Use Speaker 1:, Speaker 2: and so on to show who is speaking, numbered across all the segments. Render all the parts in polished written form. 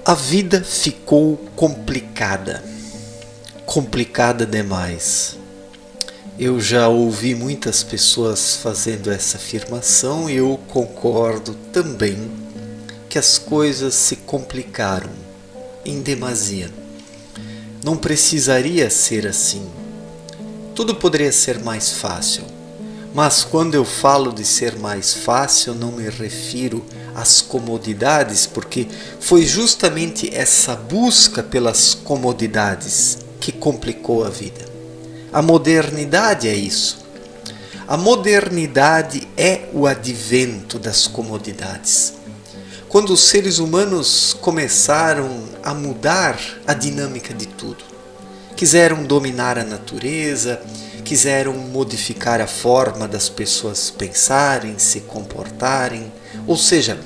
Speaker 1: A vida ficou complicada, complicada demais. Eu já ouvi muitas pessoas fazendo essa afirmação e eu concordo também que as coisas se complicaram em demasia. Não precisaria ser assim. Tudo poderia ser mais fácil. Mas quando eu falo de ser mais fácil, não me refiro às comodidades, porque foi justamente essa busca pelas comodidades que complicou a vida. A modernidade é isso. A modernidade é o advento das comodidades. Quando os seres humanos começaram a mudar a dinâmica de tudo, quiseram dominar a natureza, quiseram modificar a forma das pessoas pensarem, se comportarem, ou seja,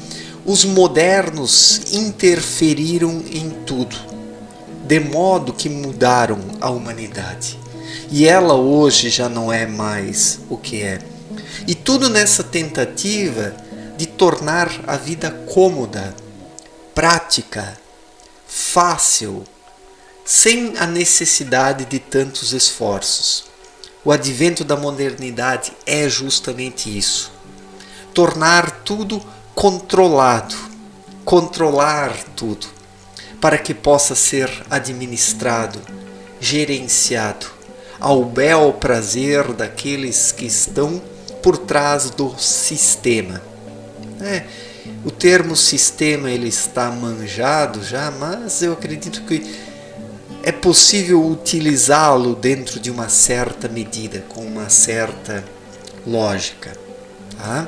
Speaker 1: os modernos interferiram em tudo, de modo que mudaram a humanidade. E ela hoje já não é mais o que é. E tudo nessa tentativa de tornar a vida cômoda, prática, fácil, sem a necessidade de tantos esforços. O advento da modernidade é justamente isso. Tornar tudo controlado, controlar tudo, para que possa ser administrado, gerenciado, ao bel prazer daqueles que estão por trás do sistema. O termo sistema ele está manjado já, mas eu acredito que é possível utilizá-lo dentro de uma certa medida, com uma certa lógica. Tá?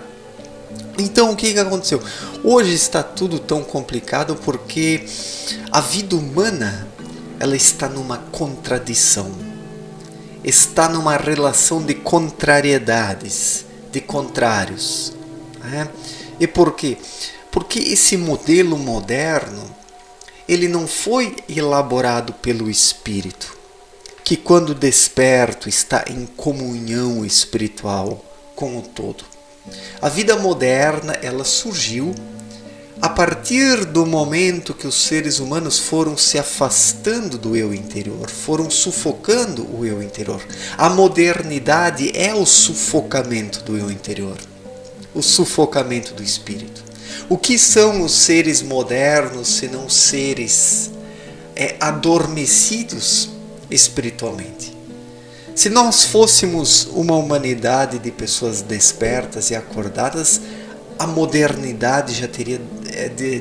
Speaker 1: Então o que aconteceu? Hoje está tudo tão complicado porque a vida humana ela está numa contradição. Está numa relação de contrariedades, de contrários. Né? E por quê? Porque esse modelo moderno ele não foi elaborado pelo Espírito, que quando desperto está em comunhão espiritual com o todo. A vida moderna ela surgiu a partir do momento que os seres humanos foram se afastando do eu interior, foram sufocando o eu interior. A modernidade é o sufocamento do eu interior, o sufocamento do espírito. O que são os seres modernos senão seres adormecidos espiritualmente? Se nós fôssemos uma humanidade de pessoas despertas e acordadas, a modernidade já teria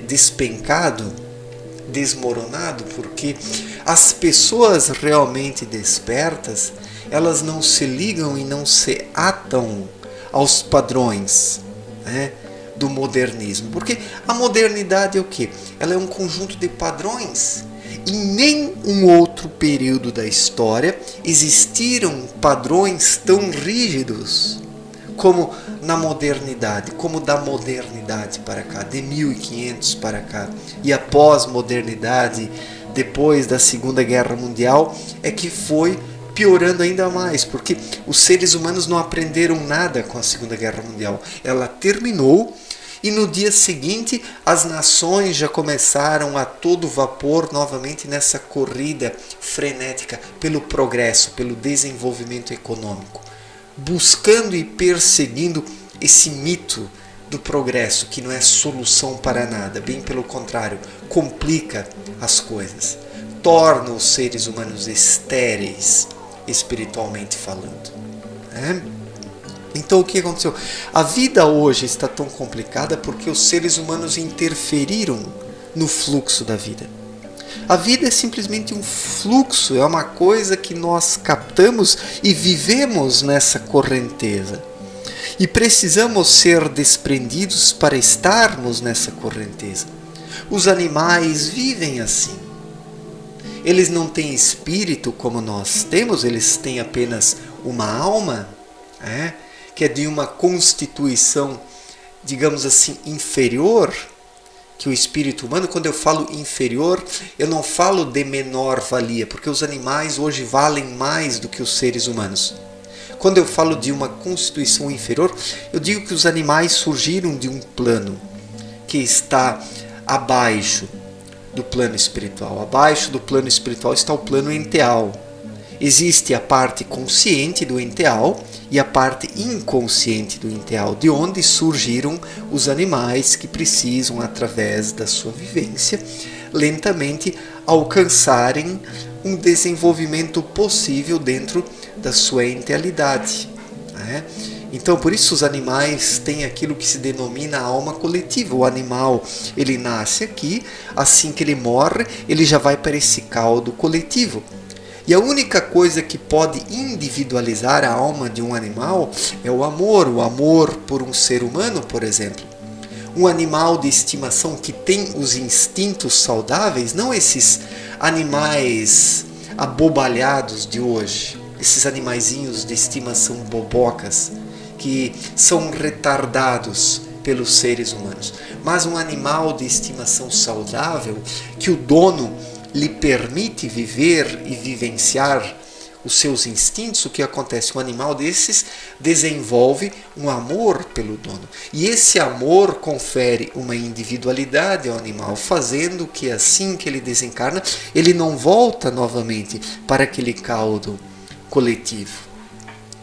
Speaker 1: despencado, desmoronado, porque as pessoas realmente despertas, elas não se ligam e não se atam aos padrões, do modernismo. Porque a modernidade é o quê? Ela é um conjunto de padrões. Em nenhum outro período da história existiram padrões tão rígidos como na modernidade, como da modernidade para cá, de 1500 para cá. E a pós-modernidade, depois da Segunda Guerra Mundial, é que foi piorando ainda mais, porque os seres humanos não aprenderam nada com a Segunda Guerra Mundial. Ela terminou e no dia seguinte as nações já começaram a todo vapor novamente nessa corrida frenética pelo progresso, pelo desenvolvimento econômico, buscando e perseguindo esse mito do progresso, que não é solução para nada, bem pelo contrário, complica as coisas, torna os seres humanos estéreis, espiritualmente falando. Então o que aconteceu? A vida hoje está tão complicada porque os seres humanos interferiram no fluxo da vida. A vida é simplesmente um fluxo, é uma coisa que nós captamos e vivemos nessa correnteza. E precisamos ser desprendidos para estarmos nessa correnteza. Os animais vivem assim. Eles não têm espírito como nós temos, eles têm apenas uma alma, que é de uma constituição, digamos assim, inferior que o espírito humano. Quando eu falo inferior, eu não falo de menor valia, porque os animais hoje valem mais do que os seres humanos. Quando eu falo de uma constituição inferior, eu digo que os animais surgiram de um plano que está abaixo do plano espiritual. Abaixo do plano espiritual está o plano enteal. Existe a parte consciente do enteal e a parte inconsciente do enteal, de onde surgiram os animais que precisam, através da sua vivência, lentamente alcançarem um desenvolvimento possível dentro da sua entealidade. Né? Então, por isso os animais têm aquilo que se denomina alma coletiva. O animal, ele nasce aqui, assim que ele morre, ele já vai para esse caldo coletivo. E a única coisa que pode individualizar a alma de um animal é o amor por um ser humano, por exemplo. Um animal de estimação que tem os instintos saudáveis, não esses animais abobalhados de hoje, esses animaizinhos de estimação bobocas, que são retardados pelos seres humanos, mas um animal de estimação saudável que o dono lhe permite viver e vivenciar os seus instintos. O que acontece? Um animal desses desenvolve um amor pelo dono. E esse amor confere uma individualidade ao animal, fazendo que assim que ele desencarna, ele não volta novamente para aquele caldo coletivo.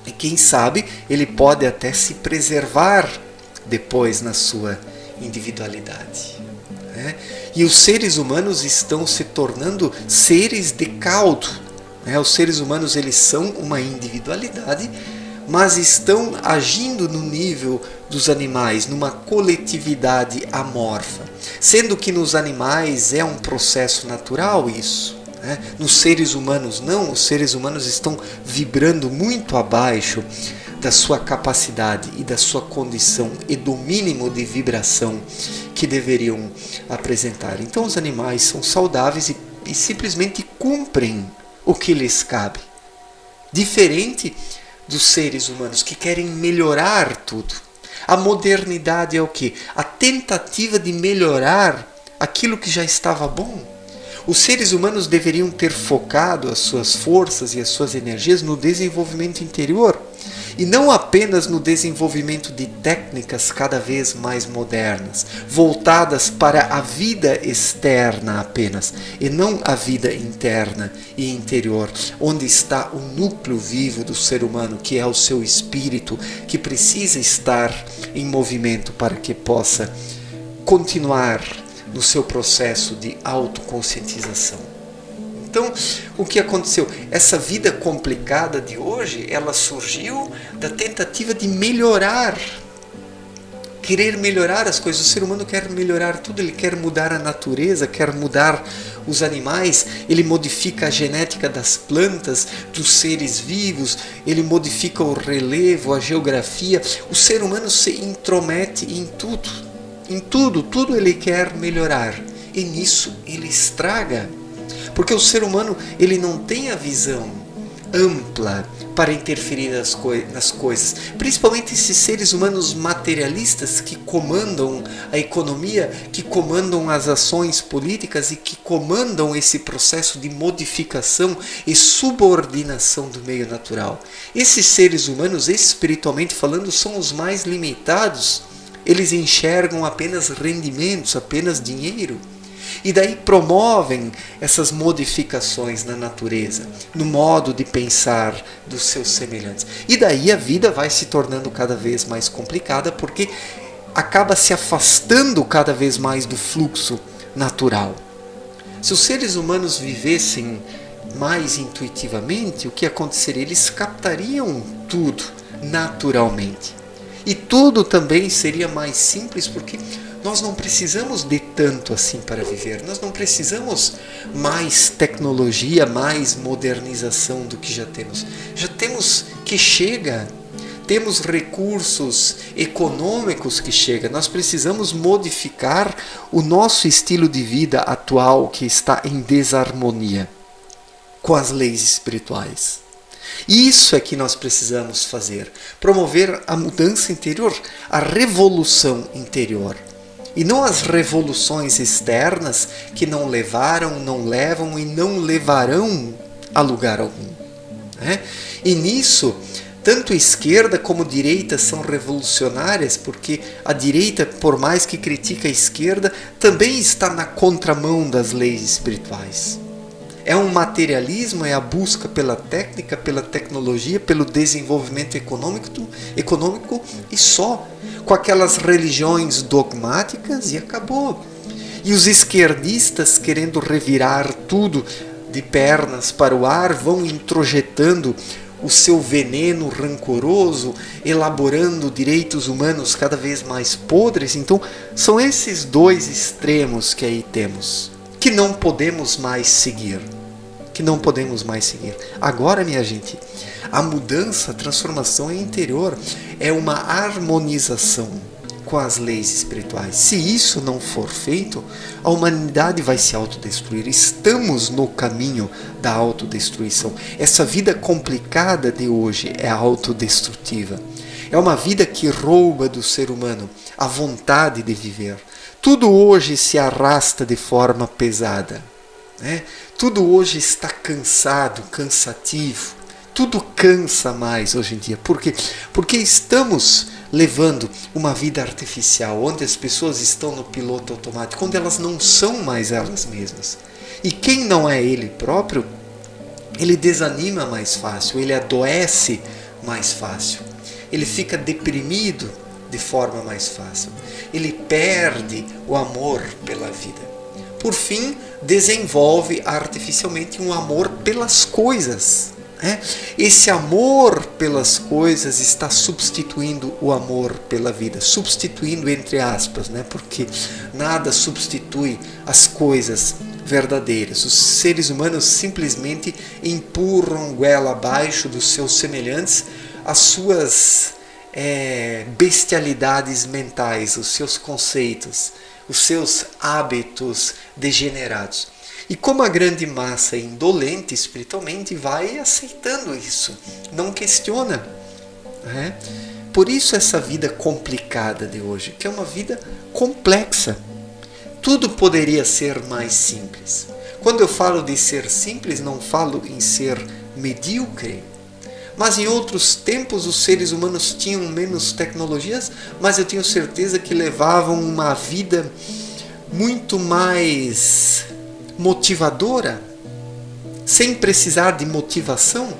Speaker 1: E quem sabe ele pode até se preservar depois na sua individualidade. E os seres humanos estão se tornando seres de caldo. Os seres humanos, eles são uma individualidade, mas estão agindo no nível dos animais, numa coletividade amorfa. Sendo que nos animais é um processo natural isso. Nos seres humanos não, os seres humanos estão vibrando muito abaixo da sua capacidade e da sua condição e do mínimo de vibração que deveriam apresentar. Então os animais são saudáveis e simplesmente cumprem o que lhes cabe. Diferente dos seres humanos que querem melhorar tudo. A modernidade é o quê? A tentativa de melhorar aquilo que já estava bom. Os seres humanos deveriam ter focado as suas forças e as suas energias no desenvolvimento interior e não apenas no desenvolvimento de técnicas cada vez mais modernas, voltadas para a vida externa apenas, e não a vida interna e interior, onde está o núcleo vivo do ser humano, que é o seu espírito, que precisa estar em movimento para que possa continuar no seu processo de autoconscientização. Então, o que aconteceu? Essa vida complicada de hoje, ela surgiu da tentativa de melhorar, querer melhorar as coisas. O ser humano quer melhorar tudo, ele quer mudar a natureza, quer mudar os animais, ele modifica a genética das plantas, dos seres vivos, ele modifica o relevo, a geografia. O ser humano se intromete em tudo. Em tudo ele quer melhorar. E nisso ele estraga. Porque o ser humano, ele não tem a visão ampla para interferir nas coisas. Principalmente esses seres humanos materialistas que comandam a economia, que comandam as ações políticas e que comandam esse processo de modificação e subordinação do meio natural. Esses seres humanos, espiritualmente falando, são os mais limitados. Eles enxergam apenas rendimentos, apenas dinheiro. E daí promovem essas modificações na natureza, no modo de pensar dos seus semelhantes. E daí a vida vai se tornando cada vez mais complicada, porque acaba se afastando cada vez mais do fluxo natural. Se os seres humanos vivessem mais intuitivamente, o que aconteceria? Eles captariam tudo naturalmente. E tudo também seria mais simples, porque nós não precisamos de tanto assim para viver. Nós não precisamos mais tecnologia, mais modernização do que já temos. Já temos que chega. Temos recursos econômicos que chega. Nós precisamos modificar o nosso estilo de vida atual, que está em desarmonia com as leis espirituais. Isso é que nós precisamos fazer. Promover a mudança interior, a revolução interior. E não as revoluções externas que não levaram, não levam e não levarão a lugar algum. E nisso Tanto esquerda como direita são revolucionárias, porque a direita, por mais que critique a esquerda, também está na contramão das leis espirituais. É um materialismo, é a busca pela técnica, pela tecnologia, pelo desenvolvimento econômico e só, com aquelas religiões dogmáticas, e acabou. E os esquerdistas, querendo revirar tudo de pernas para o ar, vão introjetando o seu veneno rancoroso, elaborando direitos humanos cada vez mais podres. Então, são esses dois extremos que aí temos, que não podemos mais seguir. Agora, minha gente, a mudança, a transformação é interior, é uma harmonização com as leis espirituais. Se isso não for feito, a humanidade vai se autodestruir. Estamos no caminho da autodestruição. Essa vida complicada de hoje é autodestrutiva. É uma vida que rouba do ser humano a vontade de viver. Tudo hoje se arrasta de forma pesada, né? Tudo hoje está cansado, cansativo. Tudo cansa mais hoje em dia. Por quê? Porque estamos levando uma vida artificial, onde as pessoas estão no piloto automático, onde elas não são mais elas mesmas. E quem não é ele próprio, ele desanima mais fácil, ele adoece mais fácil, ele fica deprimido de forma mais fácil, ele perde o amor pela vida. Por fim, desenvolve artificialmente um amor pelas coisas. Esse amor pelas coisas está substituindo o amor pela vida, substituindo entre aspas, porque nada substitui as coisas verdadeiras. Os seres humanos simplesmente empurram goela abaixo dos seus semelhantes as suas bestialidades mentais, os seus conceitos, os seus hábitos degenerados. E como a grande massa é indolente espiritualmente, vai aceitando isso, não questiona. Por isso essa vida complicada de hoje, que é uma vida complexa. Tudo poderia ser mais simples. Quando eu falo de ser simples, não falo em ser medíocre. Mas em outros tempos os seres humanos tinham menos tecnologias, mas eu tenho certeza que levavam uma vida muito mais motivadora, sem precisar de motivação,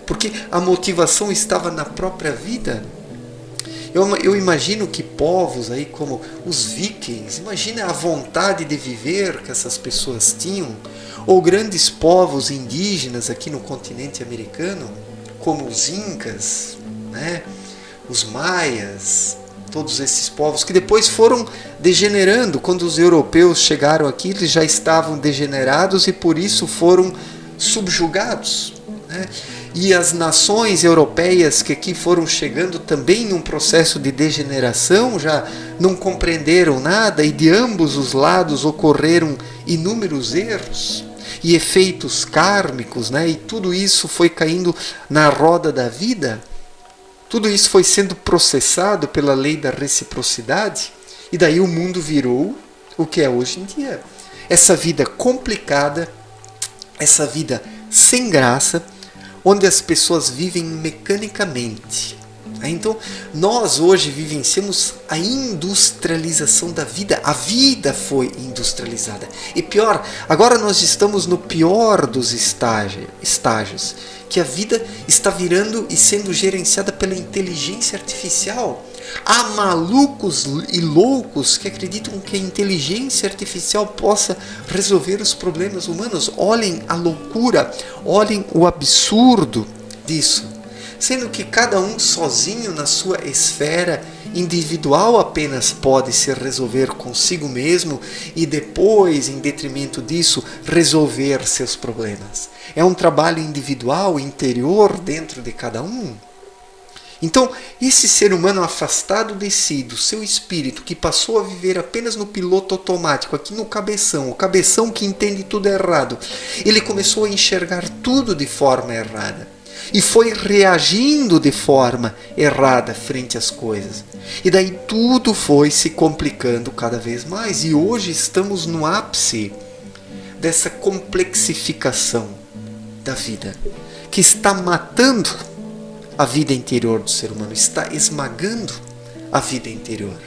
Speaker 1: porque a motivação estava na própria vida. Eu imagino que povos aí como os vikings, imagina a vontade de viver que essas pessoas tinham, ou grandes povos indígenas aqui no continente americano, como os incas, os maias, todos esses povos que depois foram degenerando. Quando os europeus chegaram aqui, eles já estavam degenerados e por isso foram subjugados. E as nações europeias que aqui foram chegando também num processo de degeneração, já não compreenderam nada e de ambos os lados ocorreram inúmeros erros e efeitos kármicos, e tudo isso foi caindo na roda da vida. Tudo isso foi sendo processado pela lei da reciprocidade e daí o mundo virou o que é hoje em dia. Essa vida complicada, essa vida sem graça, onde as pessoas vivem mecanicamente. Então, nós hoje vivenciamos a industrialização da vida. A vida foi industrializada. E pior, agora nós estamos no pior dos estágios, que a vida está virando e sendo gerenciada pela inteligência artificial. Há malucos e loucos que acreditam que a inteligência artificial possa resolver os problemas humanos. Olhem a loucura, olhem o absurdo disso. Sendo que cada um sozinho na sua esfera individual apenas pode se resolver consigo mesmo e depois, em detrimento disso, resolver seus problemas. É um trabalho individual, interior, dentro de cada um. Então, esse ser humano afastado de si, do seu espírito, que passou a viver apenas no piloto automático, aqui no cabeção, o cabeção que entende tudo errado, ele começou a enxergar tudo de forma errada. E foi reagindo de forma errada frente às coisas. E daí tudo foi se complicando cada vez mais. E hoje estamos no ápice dessa complexificação da vida, que está matando a vida interior do ser humano, está esmagando a vida interior.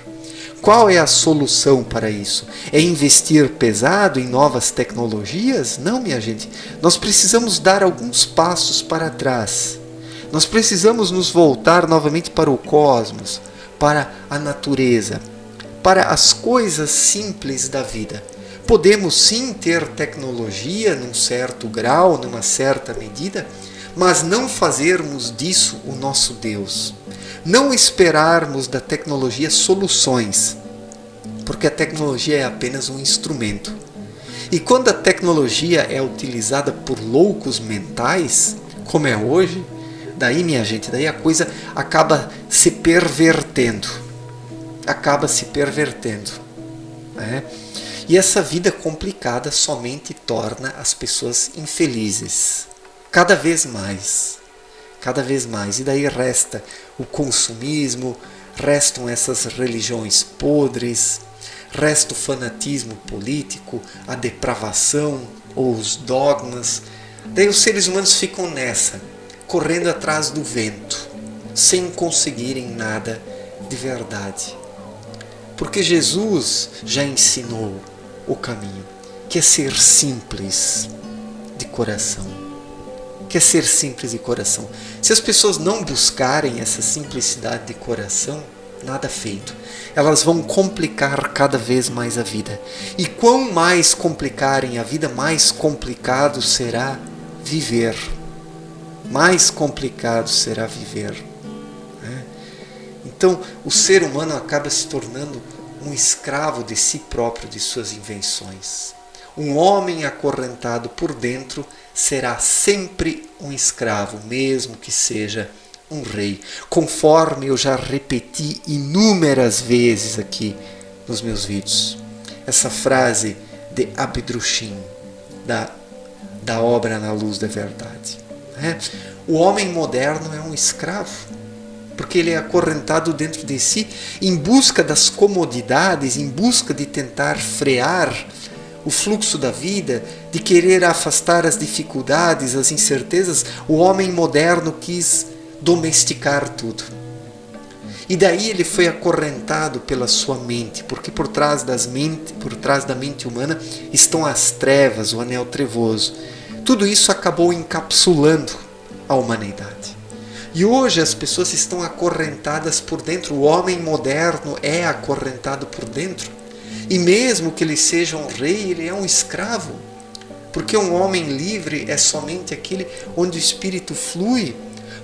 Speaker 1: Qual é a solução para isso? É investir pesado em novas tecnologias? Não, minha gente. Nós precisamos dar alguns passos para trás. Nós precisamos nos voltar novamente para o cosmos, para a natureza, para as coisas simples da vida. Podemos sim ter tecnologia num certo grau, numa certa medida, mas não fazermos disso o nosso Deus. Não esperarmos da tecnologia soluções, porque a tecnologia é apenas um instrumento. E quando a tecnologia é utilizada por loucos mentais, como é hoje, daí, minha gente, daí a coisa acaba se pervertendo. Né? E essa vida complicada somente torna as pessoas infelizes. Cada vez mais. E daí resta o consumismo, restam essas religiões podres, resta o fanatismo político, a depravação ou os dogmas. Daí os seres humanos ficam nessa, correndo atrás do vento, sem conseguirem nada de verdade. Porque Jesus já ensinou o caminho, que é ser simples de coração. Se as pessoas não buscarem essa simplicidade de coração, nada feito. Elas vão complicar cada vez mais a vida. E quão mais complicarem a vida, mais complicado será viver. Né? Então, o ser humano acaba se tornando um escravo de si próprio, de suas invenções. Um homem acorrentado por dentro será sempre um escravo, mesmo que seja um rei. Conforme eu já repeti inúmeras vezes aqui nos meus vídeos. Essa frase de Abdrushim, da obra Na Luz da Verdade. O homem moderno é um escravo, porque ele é acorrentado dentro de si em busca das comodidades, em busca de tentar frear o fluxo da vida, de querer afastar as dificuldades, as incertezas. O homem moderno quis domesticar tudo. E daí ele foi acorrentado pela sua mente, porque por trás da mente humana estão as trevas, o anel trevoso. Tudo isso acabou encapsulando a humanidade. E hoje as pessoas estão acorrentadas por dentro. O homem moderno é acorrentado por dentro. E mesmo que ele seja um rei, ele é um escravo. Porque um homem livre é somente aquele onde o espírito flui.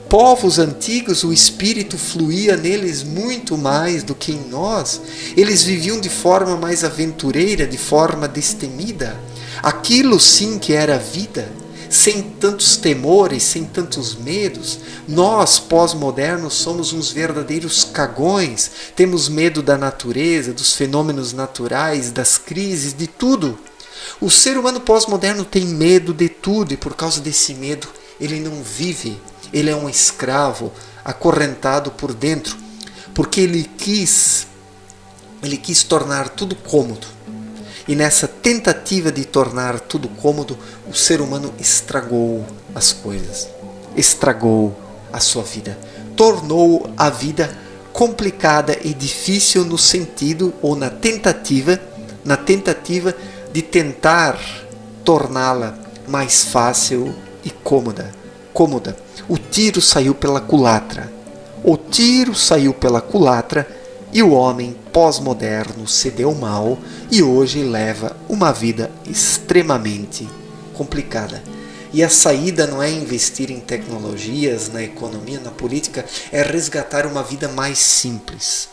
Speaker 1: Povos antigos, o espírito fluía neles muito mais do que em nós. Eles viviam de forma mais aventureira, de forma destemida. Aquilo sim que era vida, sem tantos temores, sem tantos medos. Nós, pós-modernos, somos uns verdadeiros cagões. Temos medo da natureza, dos fenômenos naturais, das crises, de tudo. O ser humano pós-moderno tem medo de tudo e por causa desse medo ele não vive. Ele é um escravo acorrentado por dentro, porque ele quis tornar tudo cômodo. E nessa tentativa de tornar tudo cômodo, o ser humano estragou as coisas, estragou a sua vida, tornou a vida complicada e difícil no sentido ou na tentativa de tentar torná-la mais fácil e cômoda. O tiro saiu pela culatra. E o homem pós-moderno se deu mal e hoje leva uma vida extremamente complicada. E a saída não é investir em tecnologias, na economia, na política, é resgatar uma vida mais simples.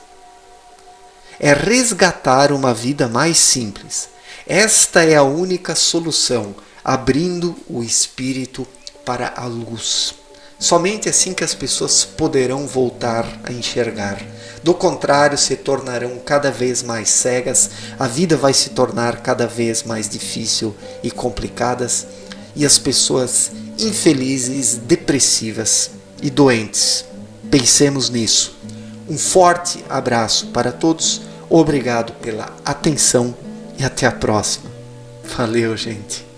Speaker 1: Esta é a única solução, abrindo o espírito para a luz. Somente assim que as pessoas poderão voltar a enxergar. Do contrário, se tornarão cada vez mais cegas, a vida vai se tornar cada vez mais difícil e complicadas, e as pessoas infelizes, depressivas e doentes. Pensemos nisso. Um forte abraço para todos, obrigado pela atenção e até a próxima. Valeu, gente!